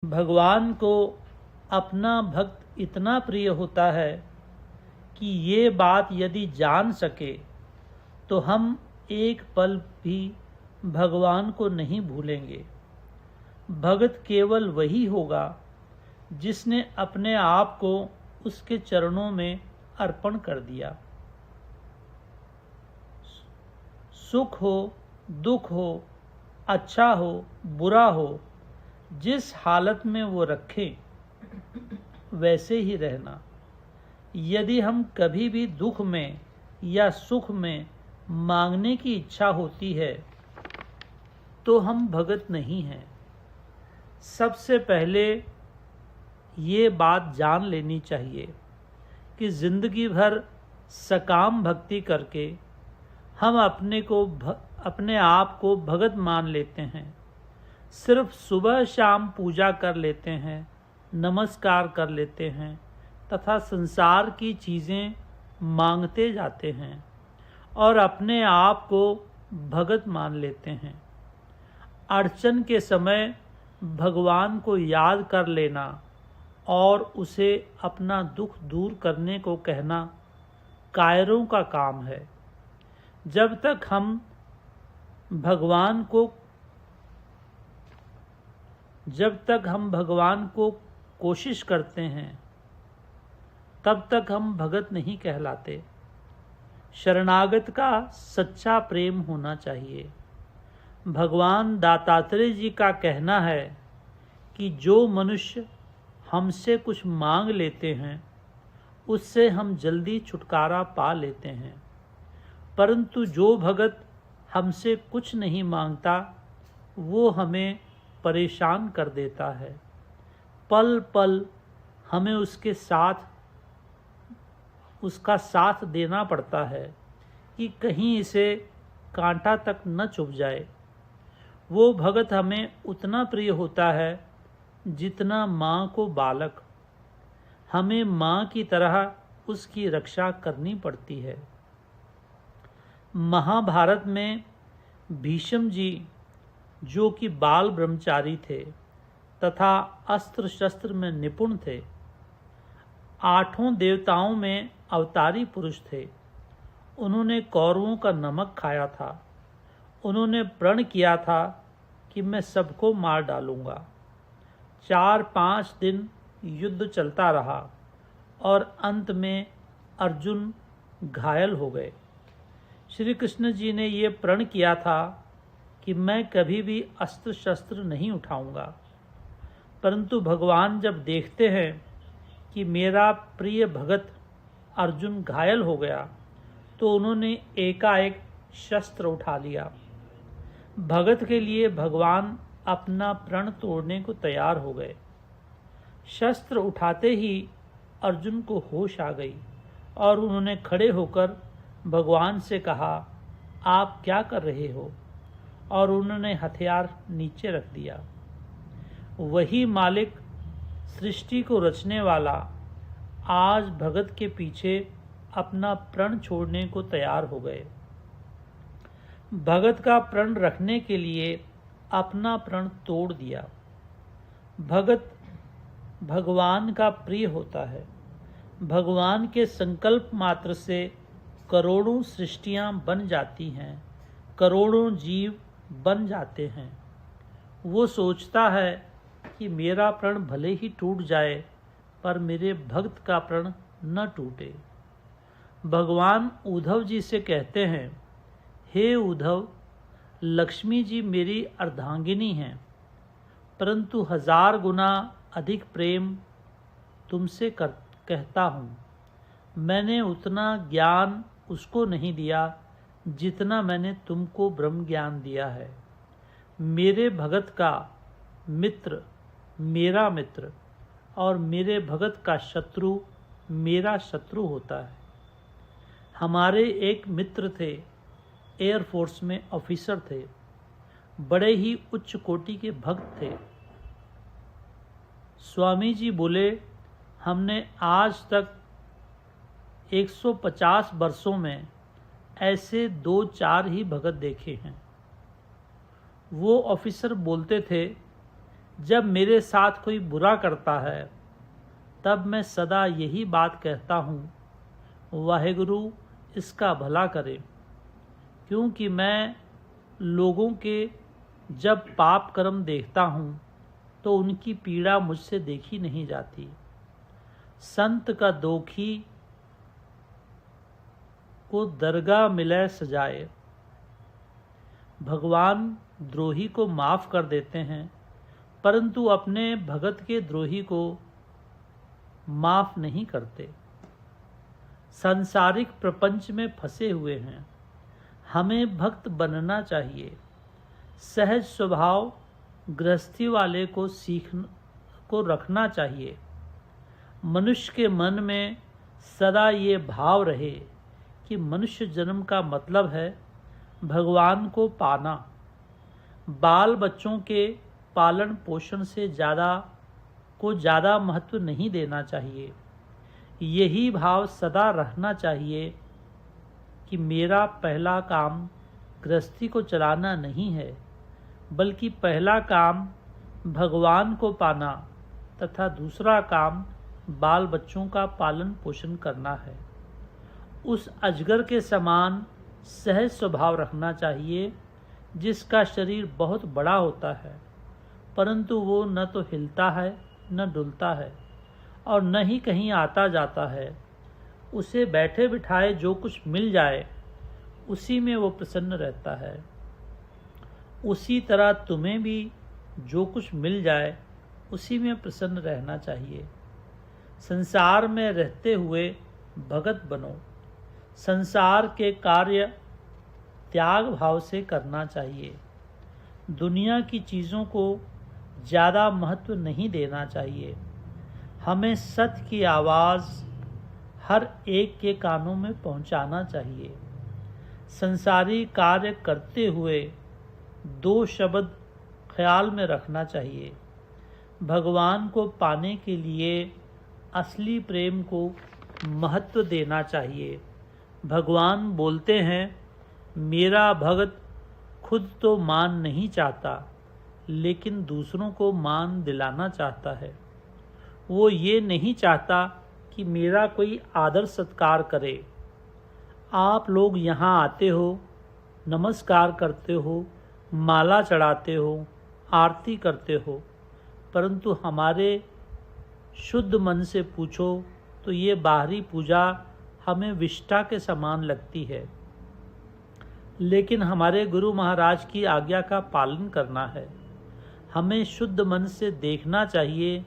भगवान को अपना भक्त इतना प्रिय होता है कि ये बात यदि जान सके तो हम एक पल भी भगवान को नहीं भूलेंगे। भगत केवल वही होगा जिसने अपने आप को उसके चरणों में अर्पण कर दिया। सुख हो, दुख हो, अच्छा हो, बुरा हो, जिस हालत में वो रखे वैसे ही रहना। यदि हम कभी भी दुख में या सुख में मांगने की इच्छा होती है तो हम भगत नहीं हैं। सबसे पहले ये बात जान लेनी चाहिए कि जिंदगी भर सकाम भक्ति करके हम अपने आप को भगत मान लेते हैं। सिर्फ सुबह शाम पूजा कर लेते हैं, नमस्कार कर लेते हैं तथा संसार की चीज़ें मांगते जाते हैं और अपने आप को भगत मान लेते हैं। अड़चन के समय भगवान को याद कर लेना और उसे अपना दुख दूर करने को कहना कायरों का काम है। जब तक हम भगवान को कोशिश करते हैं तब तक हम भगत नहीं कहलाते। शरणागत का सच्चा प्रेम होना चाहिए। भगवान दत्तात्रेय जी का कहना है कि जो मनुष्य हमसे कुछ मांग लेते हैं उससे हम जल्दी छुटकारा पा लेते हैं, परंतु जो भगत हमसे कुछ नहीं मांगता वो हमें परेशान कर देता है। पल पल हमें उसका साथ देना पड़ता है कि कहीं इसे कांटा तक न चुभ जाए। वो भगत हमें उतना प्रिय होता है जितना माँ को बालक। हमें माँ की तरह उसकी रक्षा करनी पड़ती है। महाभारत में भीष्म जी, जो कि बाल ब्रह्मचारी थे तथा अस्त्र शस्त्र में निपुण थे, 8 देवताओं में अवतारी पुरुष थे। उन्होंने कौरवों का नमक खाया था। उन्होंने प्रण किया था कि मैं सबको मार डालूंगा। 4-5 दिन युद्ध चलता रहा और अंत में अर्जुन घायल हो गए। श्री कृष्ण जी ने ये प्रण किया था कि मैं कभी भी अस्त्र शस्त्र नहीं उठाऊंगा, परंतु भगवान जब देखते हैं कि मेरा प्रिय भगत अर्जुन घायल हो गया तो उन्होंने एकाएक शस्त्र उठा लिया। भगत के लिए भगवान अपना प्रण तोड़ने को तैयार हो गए। शस्त्र उठाते ही अर्जुन को होश आ गई और उन्होंने खड़े होकर भगवान से कहा, आप क्या कर रहे हो? और उन्होंने हथियार नीचे रख दिया। वही मालिक, सृष्टि को रचने वाला, आज भगत के पीछे अपना प्रण छोड़ने को तैयार हो गए। भगत का प्रण रखने के लिए अपना प्रण तोड़ दिया। भगत भगवान का प्रिय होता है। भगवान के संकल्प मात्र से करोड़ों सृष्टियां बन जाती हैं, करोड़ों जीव बन जाते हैं। वो सोचता है कि मेरा प्रण भले ही टूट जाए पर मेरे भक्त का प्रण न टूटे। भगवान उद्धव जी से कहते हैं, हे उद्धव, लक्ष्मी जी मेरी अर्धांगिनी हैं, परंतु 1000 गुना अधिक प्रेम तुमसे कहता हूँ। मैंने उतना ज्ञान उसको नहीं दिया जितना मैंने तुमको ब्रह्म ज्ञान दिया है। मेरे भगत का मित्र मेरा मित्र और मेरे भगत का शत्रु मेरा शत्रु होता है। हमारे एक मित्र थे, एयरफोर्स में ऑफिसर थे, बड़े ही उच्च कोटि के भक्त थे। स्वामी जी बोले, हमने आज तक 150 वर्षों में ऐसे 2-4 ही भगत देखे हैं। वो ऑफिसर बोलते थे, जब मेरे साथ कोई बुरा करता है तब मैं सदा यही बात कहता हूँ, वाहेगुरु इसका भला करे, क्योंकि मैं लोगों के जब पाप कर्म देखता हूँ तो उनकी पीड़ा मुझसे देखी नहीं जाती। संत का दोखी को दरगाह मिले सजाए। भगवान द्रोही को माफ कर देते हैं, परंतु अपने भगत के द्रोही को माफ नहीं करते। सांसारिक प्रपंच में फंसे हुए हैं, हमें भक्त बनना चाहिए। सहज स्वभाव गृहस्थी वाले को रखना चाहिए। मनुष्य के मन में सदा ये भाव रहे कि मनुष्य जन्म का मतलब है भगवान को पाना। बाल बच्चों के पालन पोषण से ज़्यादा महत्व नहीं देना चाहिए। यही भाव सदा रहना चाहिए कि मेरा पहला काम गृहस्थी को चलाना नहीं है, बल्कि पहला काम भगवान को पाना तथा दूसरा काम बाल बच्चों का पालन पोषण करना है। उस अजगर के समान सहज स्वभाव रखना चाहिए, जिसका शरीर बहुत बड़ा होता है, परंतु वो न तो हिलता है न डुलता है और न ही कहीं आता जाता है। उसे बैठे बिठाए जो कुछ मिल जाए उसी में वो प्रसन्न रहता है। उसी तरह तुम्हें भी जो कुछ मिल जाए उसी में प्रसन्न रहना चाहिए। संसार में रहते हुए भगत बनो। संसार के कार्य त्याग भाव से करना चाहिए। दुनिया की चीज़ों को ज़्यादा महत्व नहीं देना चाहिए। हमें सत्य की आवाज़ हर एक के कानों में पहुंचाना चाहिए। संसारी कार्य करते हुए दो शब्द ख्याल में रखना चाहिए। भगवान को पाने के लिए असली प्रेम को महत्व देना चाहिए। भगवान बोलते हैं, मेरा भगत खुद तो मान नहीं चाहता, लेकिन दूसरों को मान दिलाना चाहता है। वो ये नहीं चाहता कि मेरा कोई आदर सत्कार करे। आप लोग यहाँ आते हो, नमस्कार करते हो, माला चढ़ाते हो, आरती करते हो, परंतु हमारे शुद्ध मन से पूछो तो ये बाहरी पूजा हमें विष्ठा के समान लगती है। लेकिन हमारे गुरु महाराज की आज्ञा का पालन करना है। हमें शुद्ध मन से देखना चाहिए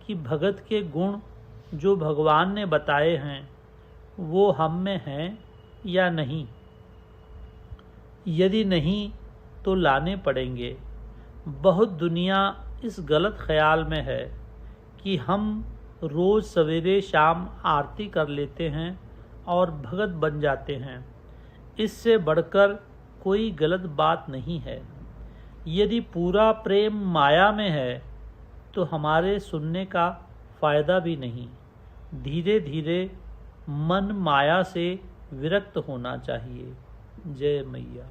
कि भगत के गुण जो भगवान ने बताए हैं वो हम में हैं या नहीं। यदि नहीं तो लाने पड़ेंगे। बहुत दुनिया इस गलत ख्याल में है कि हम रोज़ सवेरे शाम आरती कर लेते हैं और भगत बन जाते हैं। इससे बढ़कर कोई गलत बात नहीं है। यदि पूरा प्रेम माया में है तो हमारे सुनने का फ़ायदा भी नहीं। धीरे धीरे मन माया से विरक्त होना चाहिए। जय मैया।